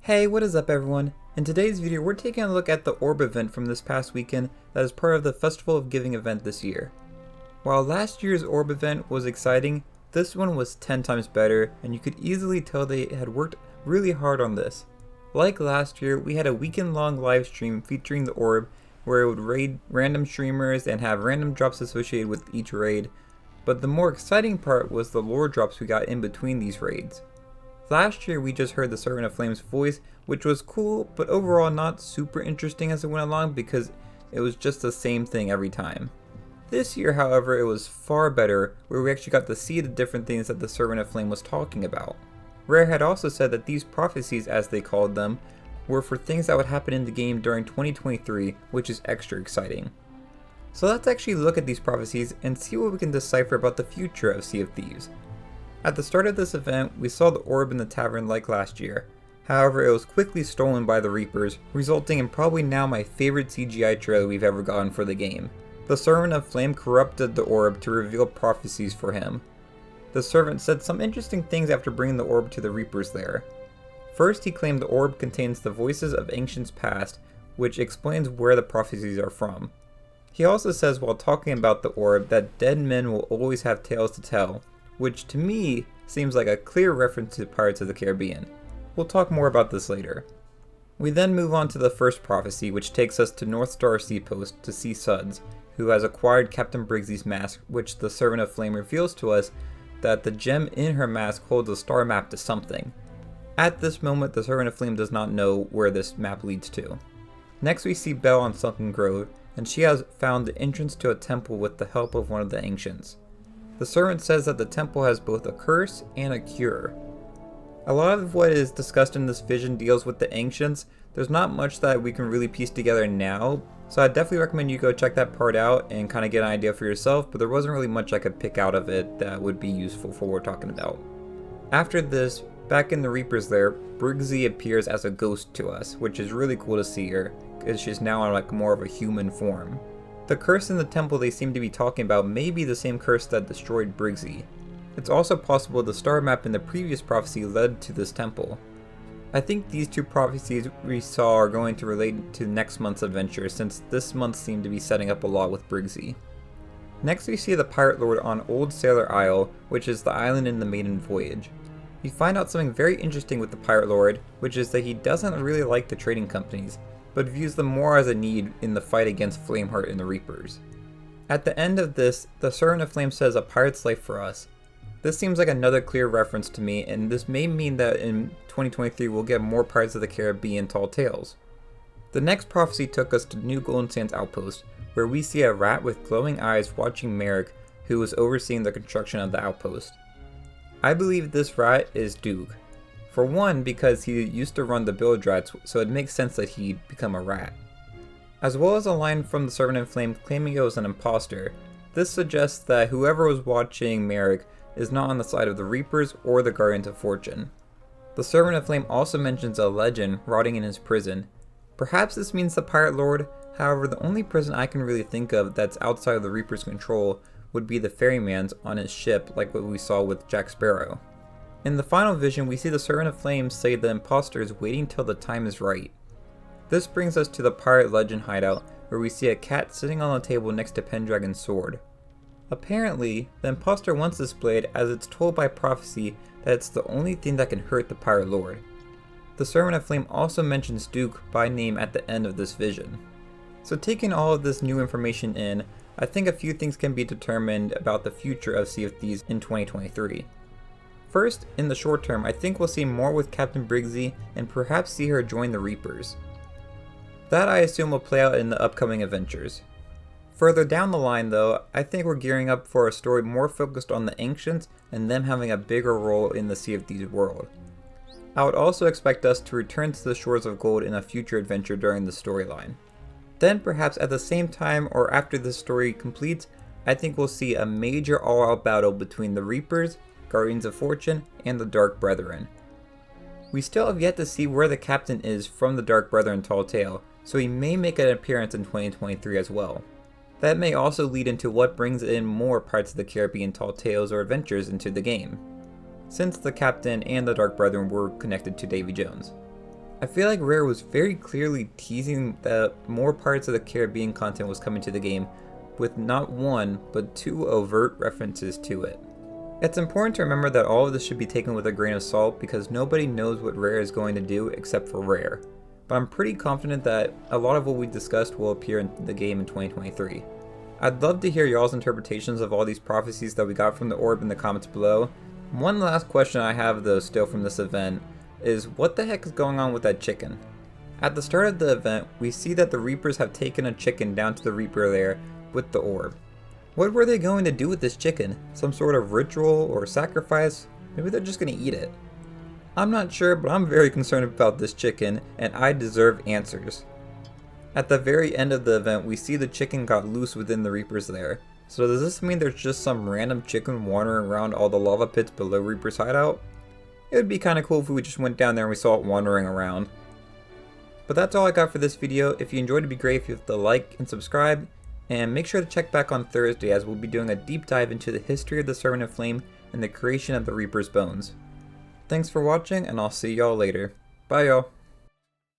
Hey, what is up everyone? In today's video we're taking a look at the orb event from this past weekend that is part of the Festival of Giving event this year. While last year's orb event was exciting, this one was 10 times better, and you could easily tell they had worked really hard on this. Like last year, we had a weekend long live stream featuring the orb where it would raid random streamers and have random drops associated with each raid, but the more exciting part was the lore drops we got in between these raids. Last year we just heard the Servant of Flame's voice, which was cool, but overall not super interesting as it went along because it was just the same thing every time. This year, however, it was far better, where we actually got to see the different things that the Servant of Flame was talking about. Rare had also said that these prophecies, as they called them, were for things that would happen in the game during 2023, which is extra exciting. So let's actually look at these prophecies and see what we can decipher about the future of Sea of Thieves. At the start of this event, we saw the orb in the tavern like last year. However, it was quickly stolen by the Reapers, resulting in probably now my favorite CGI trailer we've ever gotten for the game. The Servant of Flame corrupted the orb to reveal prophecies for him. The servant said some interesting things after bringing the orb to the Reapers there. First, he claimed the orb contains the voices of ancients past, which explains where the prophecies are from. He also says while talking about the orb that dead men will always have tales to tell, which to me seems like a clear reference to Pirates of the Caribbean. We'll talk more about this later. We then move on to the first prophecy, which takes us to North Star Seapost to see Suds, who has acquired Captain Briggsy's mask, which the Servant of Flame reveals to us that the gem in her mask holds a star map to something. At this moment, the Servant of Flame does not know where this map leads to. Next we see Belle on Sunken Grove, and she has found the entrance to a temple with the help of one of the ancients. The servant says that the temple has both a curse and a cure. A lot of what is discussed in this vision deals with the ancients. There's not much that we can really piece together now, so I definitely recommend you go check that part out and kind of get an idea for yourself, but there wasn't really much I could pick out of it that would be useful for what we're talking about. After this, back in the Reapers there, Briggsy appears as a ghost to us, which is really cool to see her, because she's now on like more of a human form. The curse in the temple they seem to be talking about may be the same curse that destroyed Briggsy. It's also possible the star map in the previous prophecy led to this temple. I think these two prophecies we saw are going to relate to next month's adventure, since this month seemed to be setting up a lot with Briggsy. Next we see the Pirate Lord on Old Sailor Isle, which is the island in the Maiden Voyage. We find out something very interesting with the Pirate Lord, which is that he doesn't really like the trading companies, but views them more as a need in the fight against Flameheart and the Reapers. At the end of this, the Servant of Flame says a pirate's life for us. This seems like another clear reference to me, and this may mean that in 2023 we'll get more Pirates of the Caribbean tall tales. The next prophecy took us to New Golden Sands Outpost, where we see a rat with glowing eyes watching Merrick, who was overseeing the construction of the outpost. I believe this rat is Duke. For one, because he used to run the Bilge Rats, so it makes sense that he'd become a rat. As well as a line from the Servant of Flame claiming it was an impostor, this suggests that whoever was watching Merrick is not on the side of the Reapers or the Guardians of Fortune. The Servant of Flame also mentions a legend rotting in his prison. Perhaps this means the Pirate Lord, however the only prison I can really think of that's outside of the Reaper's control would be the ferryman's on his ship, like what we saw with Jack Sparrow. In the final vision, we see the Servant of Flame say the impostor is waiting till the time is right. This brings us to the Pirate Legend hideout, where we see a cat sitting on the table next to Pendragon's sword. Apparently, the impostor wants this blade as it's told by prophecy that it's the only thing that can hurt the Pirate Lord. The Servant of Flame also mentions Duke by name at the end of this vision. So taking all of this new information in, I think a few things can be determined about the future of Sea of Thieves in 2023. First, in the short term, I think we'll see more with Captain Briggsy and perhaps see her join the Reapers. That I assume will play out in the upcoming adventures. Further down the line though, I think we're gearing up for a story more focused on the Ancients and them having a bigger role in the Sea of Thieves world. I would also expect us to return to the Shores of Gold in a future adventure during the storyline. Then perhaps at the same time or after this story completes, I think we'll see a major all-out battle between the Reapers, Guardians of Fortune, and the Dark Brethren. We still have yet to see where the captain is from the Dark Brethren tall tale, so he may make an appearance in 2023 as well. That may also lead into what brings in more Pirates of the Caribbean tall tales or adventures into the game, since the captain and the Dark Brethren were connected to Davy Jones. I feel like Rare was very clearly teasing that more Pirates of the Caribbean content was coming to the game, with not one, but two overt references to it. It's important to remember that all of this should be taken with a grain of salt because nobody knows what Rare is going to do except for Rare. But I'm pretty confident that a lot of what we discussed will appear in the game in 2023. I'd love to hear y'all's interpretations of all these prophecies that we got from the orb in the comments below. One last question I have though still from this event is what the heck is going on with that chicken? At the start of the event, we see that the Reapers have taken a chicken down to the Reaper lair with the orb. What were they going to do with this chicken? Some sort of ritual or sacrifice? Maybe they're just going to eat it. I'm not sure, but I'm very concerned about this chicken, and I deserve answers. At the very end of the event, we see the chicken got loose within the Reaper's lair. So does this mean there's just some random chicken wandering around all the lava pits below Reaper's hideout? It would be kinda cool if we just went down there and we saw it wandering around. But that's all I got for this video. If you enjoyed, it'd be great if you hit the like and subscribe. And make sure to check back on Thursday as we'll be doing a deep dive into the history of the Servant of Flame and the creation of the Reaper's bones. Thanks for watching, and I'll see y'all later. Bye y'all.